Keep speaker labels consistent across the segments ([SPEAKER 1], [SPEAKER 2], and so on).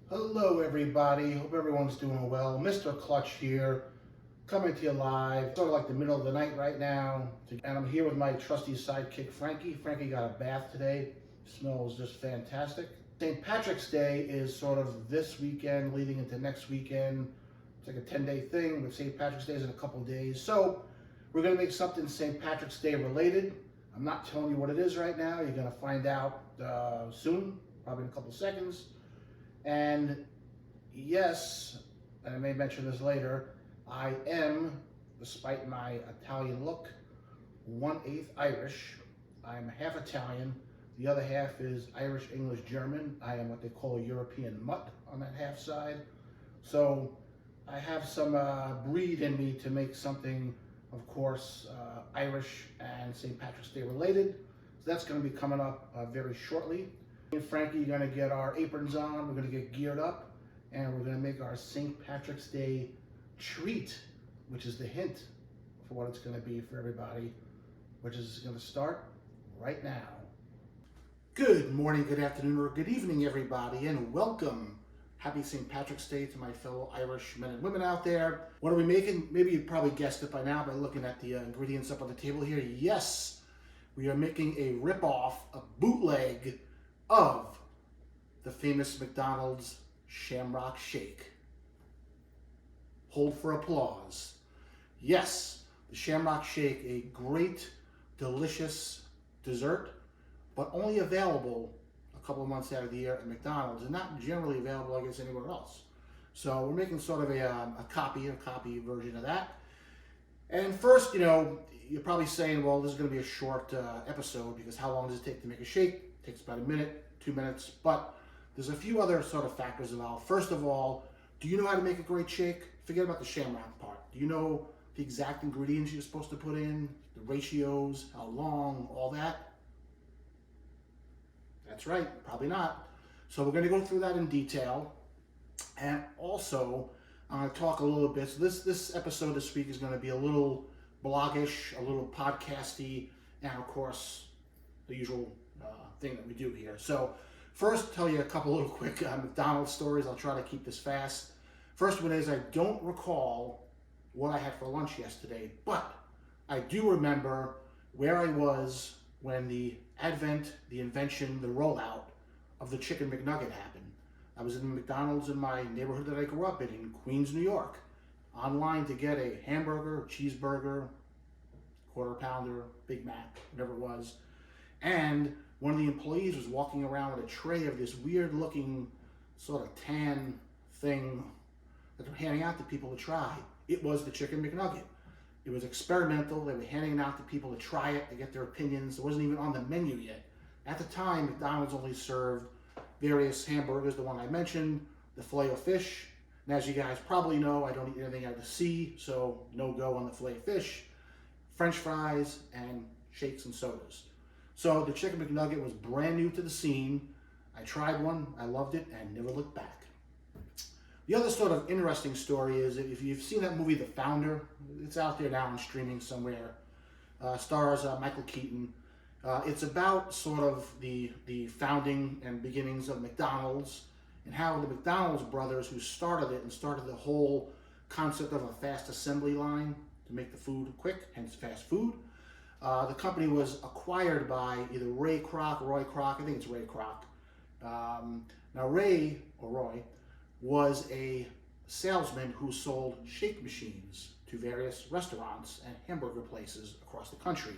[SPEAKER 1] Hello everybody, hope everyone's doing well. Mr. Clutch here, coming to you live, sort of like the middle of the night right now. And I'm here with my trusty sidekick, Frankie. Frankie got a bath today, smells just fantastic. St. Patrick's Day is sort of this weekend leading into next weekend. It's like a 10-day thing, with St. Patrick's Day is in a couple of days. So we're gonna make something St. Patrick's Day related. I'm not telling you what it is right now, you're gonna find out soon, probably in a couple of seconds. And yes, and I may mention this later, I am, despite my Italian look, 1/8 Irish. I'm half Italian. The other half is Irish, English, German. I am what they call a European mutt on that half side. So I have some breed in me to make something, of course, Irish and St. Patrick's Day related. So that's going to be coming up very shortly. Me and Frankie are going to get our aprons on, we're going to get geared up, and we're going to make our St. Patrick's Day treat, which is the hint for what it's going to be for everybody, which is going to start right now. Good morning, good afternoon, or good evening, everybody, and welcome. Happy St. Patrick's Day to my fellow Irish men and women out there. What are we making? Maybe you probably guessed it by now by looking at the ingredients up on the table here. Yes, we are making a rip-off, a bootleg of the famous McDonald's Shamrock Shake. Hold for applause. Yes, the Shamrock Shake, a great, delicious dessert, but only available a couple of months out of the year at McDonald's and not generally available, I guess, anywhere else. So we're making sort of a copy version of that. And first, you're probably saying, well, this is going to be a short episode because how long does it take to make a shake? It takes about a minute, 2 minutes, but there's a few other sort of factors involved. First of all, do you know how to make a great shake? Forget about the shamrock part. Do you know the exact ingredients you're supposed to put in, the ratios, how long, all that? That's right, probably not. So we're going to go through that in detail. And also, I'm going to talk a little bit. So this episode this week is going to be a little bloggish, a little podcasty, and of course, the usual thing that we do here. So first, tell you a couple little quick McDonald's stories. I'll try to keep this fast. First one is I don't recall what I had for lunch yesterday, but I do remember where I was when the invention, the rollout of the Chicken McNugget happened. I was in McDonald's in my neighborhood that I grew up in Queens, New York, online to get a hamburger, cheeseburger, quarter pounder, Big Mac, whatever it was. And one of the employees was walking around with a tray of this weird looking sort of tan thing that they're handing out to people to try. It was the Chicken McNugget. It was experimental. They were handing it out to people to try it, to get their opinions. It wasn't even on the menu yet. At the time, McDonald's only served various hamburgers, the one I mentioned, the filet of fish. And as you guys probably know, I don't eat anything out of the sea, so no go on the filet of fish, French fries, and shakes and sodas. So the Chicken McNugget was brand new to the scene. I tried one, I loved it, and never looked back. The other sort of interesting story is if you've seen that movie, The Founder, it's out there now and streaming somewhere. Stars Michael Keaton. It's about sort of the founding and beginnings of McDonald's and how the McDonald's brothers who started it and started the whole concept of a fast assembly line to make the food quick, hence fast food. The company was acquired by either Roy Kroc, I think it's Ray Kroc. Now Ray, or Roy, was a salesman who sold shake machines to various restaurants and hamburger places across the country.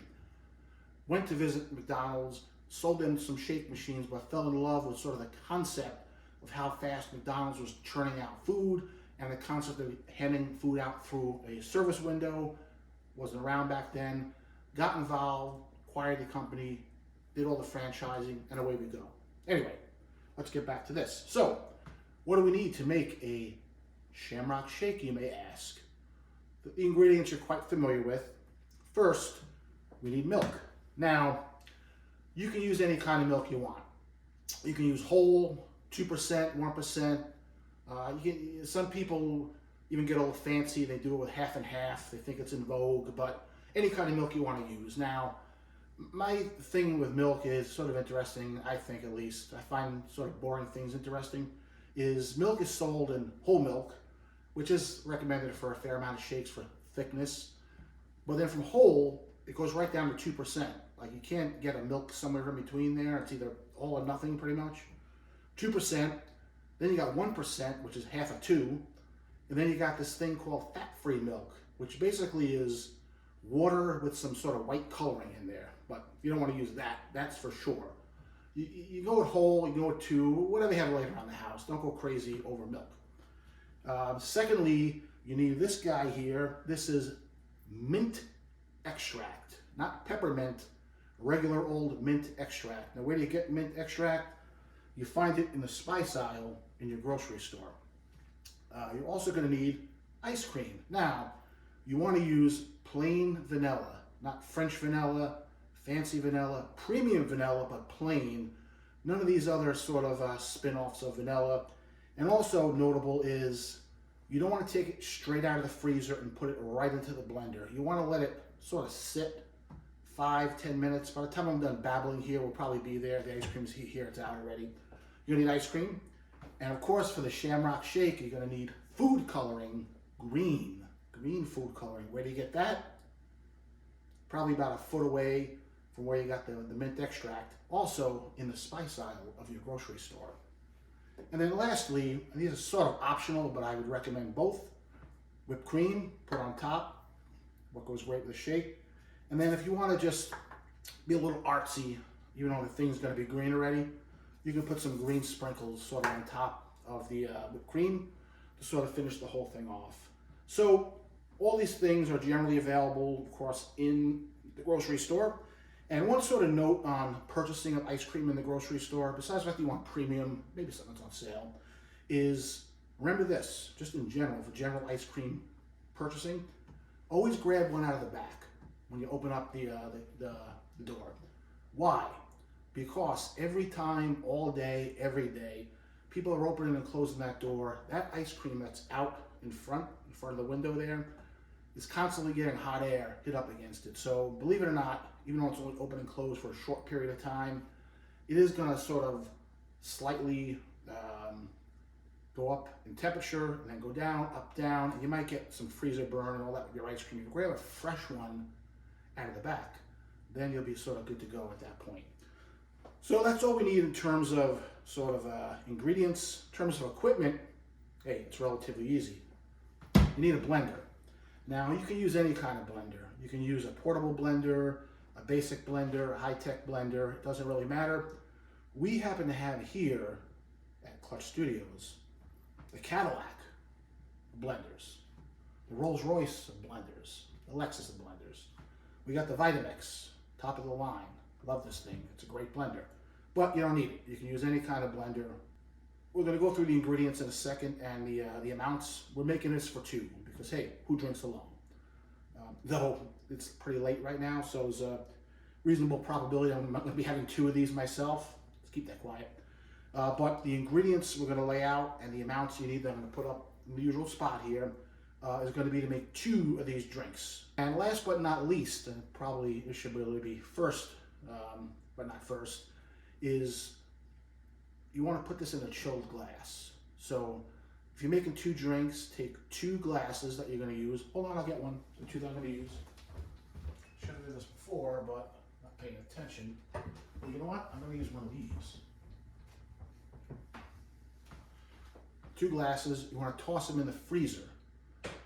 [SPEAKER 1] Went to visit McDonald's, sold them some shake machines, but fell in love with sort of the concept of how fast McDonald's was churning out food and the concept of handing food out through a service window. Wasn't around back then. Got involved, acquired the company, did all the franchising, and away we go. Anyway, let's get back to this. So, what do we need to make a Shamrock Shake, you may ask? The ingredients you're quite familiar with. First, we need milk. Now, you can use any kind of milk you want. You can use whole, 2%, 1%. Some people even get a little fancy. They do it with half and half. They think it's in vogue, but any kind of milk you want to use. Now, my thing with milk is sort of interesting, I think at least. I find sort of boring things interesting. is milk is sold in whole milk, which is recommended for a fair amount of shakes for thickness. But then from whole, it goes right down to 2%. Like you can't get a milk somewhere in between there. It's either all or nothing pretty much. 2%. Then you got 1%, which is half a 2. And then you got this thing called fat-free milk, which basically is water with some sort of white coloring in there. But you don't want to use that. That's for sure. You go with whole, you go with 2, whatever you have laying around the house. Don't go crazy over milk. Secondly, you need this guy here. This is mint extract, not peppermint, regular old mint extract. Now, where do you get mint extract? You find it in the spice aisle in your grocery store. You're also going to need ice cream. Now, you want to use plain vanilla, not French vanilla, fancy vanilla, premium vanilla, but plain. None of these other sort of spin-offs of vanilla. And also notable is you don't want to take it straight out of the freezer and put it right into the blender. You want to let it sort of sit 5-10 minutes. By the time I'm done babbling here, we'll probably be there. The ice cream's here, it's out already. You're going to need ice cream. And of course, for the Shamrock shake, you're going to need food coloring, green food coloring. Where do you get that? Probably about a foot away from where you got the mint extract, also in the spice aisle of your grocery store. And then lastly, and these are sort of optional, but I would recommend both. Whipped cream, put on top, what goes great with a shake. And then if you want to just be a little artsy, even though the thing's going to be green already, you can put some green sprinkles sort of on top of the whipped cream to sort of finish the whole thing off. So all these things are generally available, of course, in the grocery store. And one sort of note on purchasing of ice cream in the grocery store, besides the fact that you want premium, maybe something that's on sale, is remember this, just in general, for general ice cream purchasing, always grab one out of the back when you open up the door. Why? Because every time, all day, every day, people are opening and closing that door. That ice cream that's out in front of the window there, is constantly getting hot air hit up against it. So believe it or not, even though it's only open and closed for a short period of time, it is going to sort of slightly go up in temperature and then go down, up, down, and you might get some freezer burn and all that with your ice cream. You grab a fresh one out of the back, then you'll be sort of good to go at that point. So that's all we need in terms of sort of ingredients. In terms of equipment, hey, it's relatively easy. You need a blender. Now, you can use any kind of blender. You can use a portable blender, a basic blender, a high-tech blender. It doesn't really matter. We happen to have here at Clutch Studios the Cadillac blenders, the Rolls-Royce of blenders, the Lexus of blenders. We got the Vitamix, top of the line. Love this thing. It's a great blender. But you don't need it. You can use any kind of blender. We're going to go through the ingredients in a second and the amounts. We're making this for 2 because, hey, who drinks alone? Though it's pretty late right now, so there's a reasonable probability I'm not going to be having 2 of these myself. Let's keep that quiet. But the ingredients we're going to lay out and the amounts you need that I'm going to put up in the usual spot here is going to be to make 2 of these drinks. And last but not least, and probably it should really be first, but not first, is you want to put this in a chilled glass. So if you're making 2 drinks, take 2 glasses that you're going to use. Hold on, I'll get one. The 2 that I'm going to use. Should have done this before, but not paying attention. Well, you know what? I'm going to use one of these. 2 glasses. You want to toss them in the freezer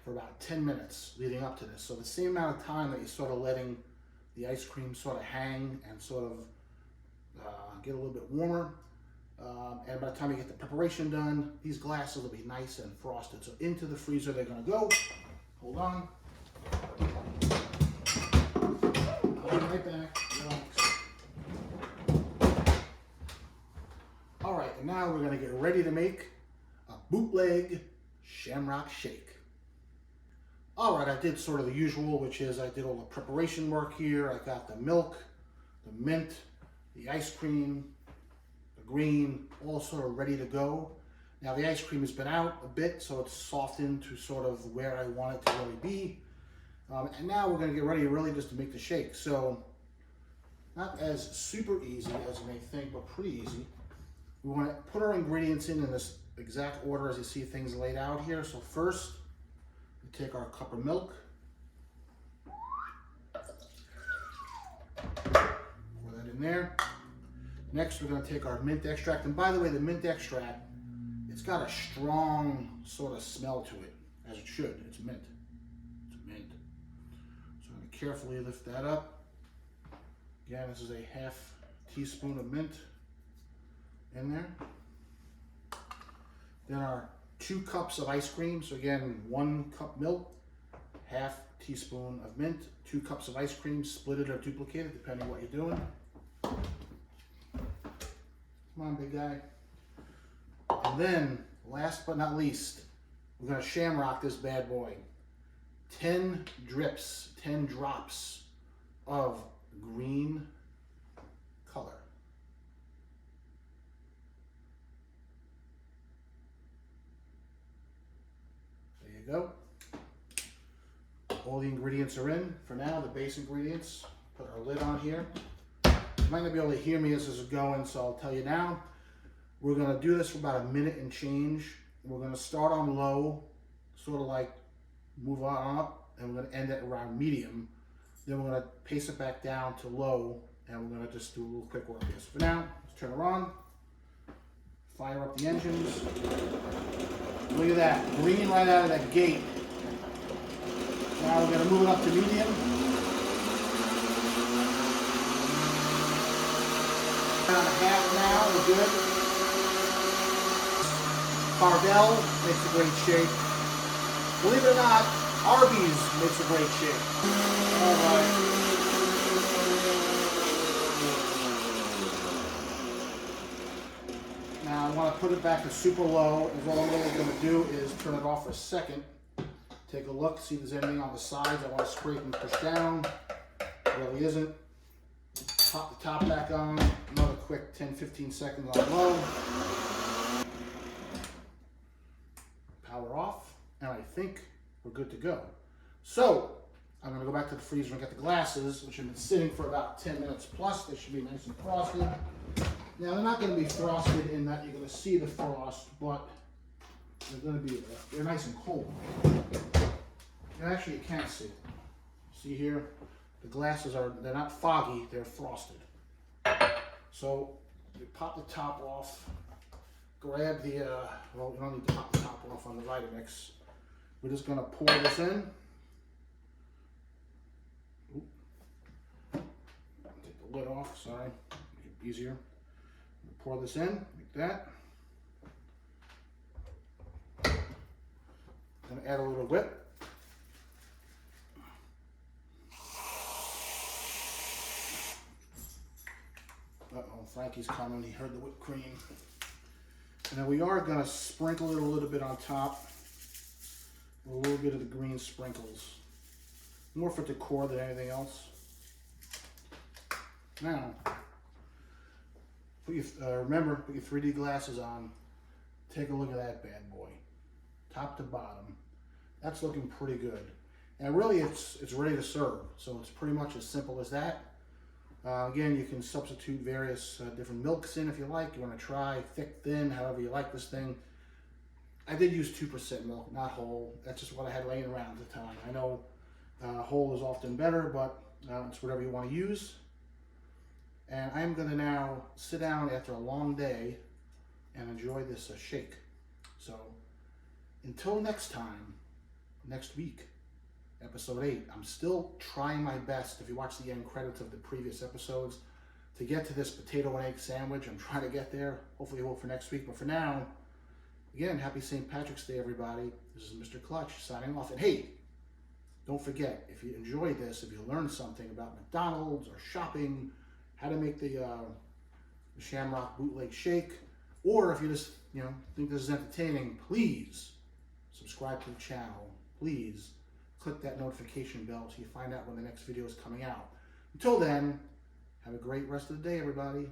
[SPEAKER 1] for about 10 minutes leading up to this. So the same amount of time that you're sort of letting the ice cream sort of hang and sort of get a little bit warmer. And by the time you get the preparation done, these glasses will be nice and frosted. So into the freezer they're going to go. Hold on. I'll be right back. Relax. All right, and now we're going to get ready to make a bootleg Shamrock shake. All right, I did sort of the usual, which is I did all the preparation work here. I got the milk, the mint, the ice cream, the green, all sort of ready to go. Now the ice cream has been out a bit, so it's softened to sort of where I want it to really be. And now we're gonna get ready really just to make the shake. So not as super easy as you may think, but pretty easy. We wanna put our ingredients in this exact order as you see things laid out here. So first, we take our cup of milk. Pour that in there. Next, we're going to take our mint extract. And by the way, the mint extract, it's got a strong sort of smell to it, as it should. It's mint. It's mint. So I'm going to carefully lift that up. Again, this is a half teaspoon of mint in there. Then our 2 cups of ice cream. So again, 1 cup milk, half teaspoon of mint, 2 cups of ice cream, split it or duplicate it, depending on what you're doing. Come on, big guy. And then, last but not least, we're going to shamrock this bad boy. 10 drips, 10 drops of green color. There you go. All the ingredients are in. For now, the base ingredients. Put our lid on here. You might not be able to hear me as this is going, so I'll tell you now. We're going to do this for about a minute and change. We're going to start on low, sort of like move on up, and we're going to end it around medium. Then we're going to pace it back down to low, and we're going to just do a little quick work here. So for now, let's turn her on. Fire up the engines. Look at that, green right out of that gate. Now we're going to move it up to medium. Around a half now, we're good. Cardell makes a great shake. Believe it or not, Arby's makes a great shake. All right. Now I want to put it back to super low, and all I'm really going to do is turn it off for a second. Take a look, see if there's anything on the sides I want to scrape and push down. Really isn't. Pop the top back on, another quick 10-15 seconds on low. Power off, and I think we're good to go. So, I'm going to go back to the freezer and get the glasses, which have been sitting for about 10 minutes plus. They should be nice and frosted. Now, they're not going to be frosted in that you're going to see the frost, but they're going to be, they're nice and cold. And actually, you can't see it. See here? The glasses are, they're not foggy, they're frosted. So, you pop the top off, grab the, well, you don't need to pop the top off on the Vitamix. We're just gonna pour this in. Oop. Take the lid off, sorry, make it easier. Pour this in, like that. Gonna add a little whip. Uh-oh, Frankie's coming, he heard the whipped cream. And then we are gonna sprinkle it a little bit on top. A little bit of the green sprinkles. More for decor than anything else. Now, put your, remember, put your 3D glasses on. Take a look at that bad boy. Top to bottom. That's looking pretty good. And really, it's ready to serve. So it's pretty much as simple as that. Again, you can substitute various different milks in if you like. You want to try thick, thin, however you like this thing. I did use 2% milk, not whole. That's just what I had laying around at the time. I know whole is often better, but it's whatever you want to use. And I'm going to now sit down after a long day and enjoy this shake. So until next time, next week, episode 8, I'm still trying my best, if you watch the end credits of the previous episodes, to get to this potato and egg sandwich. I'm trying to get there. Hopefully it will for next week. But for now, again, happy St. Patrick's Day, everybody. This is Mr. Clutch signing off. And hey, don't forget, if you enjoyed this, if you learned something about McDonald's or shopping, how to make the Shamrock bootleg shake, or if you just think this is entertaining, please subscribe to the channel. Please click that notification bell so you find out when the next video is coming out. Until then, have a great rest of the day, everybody.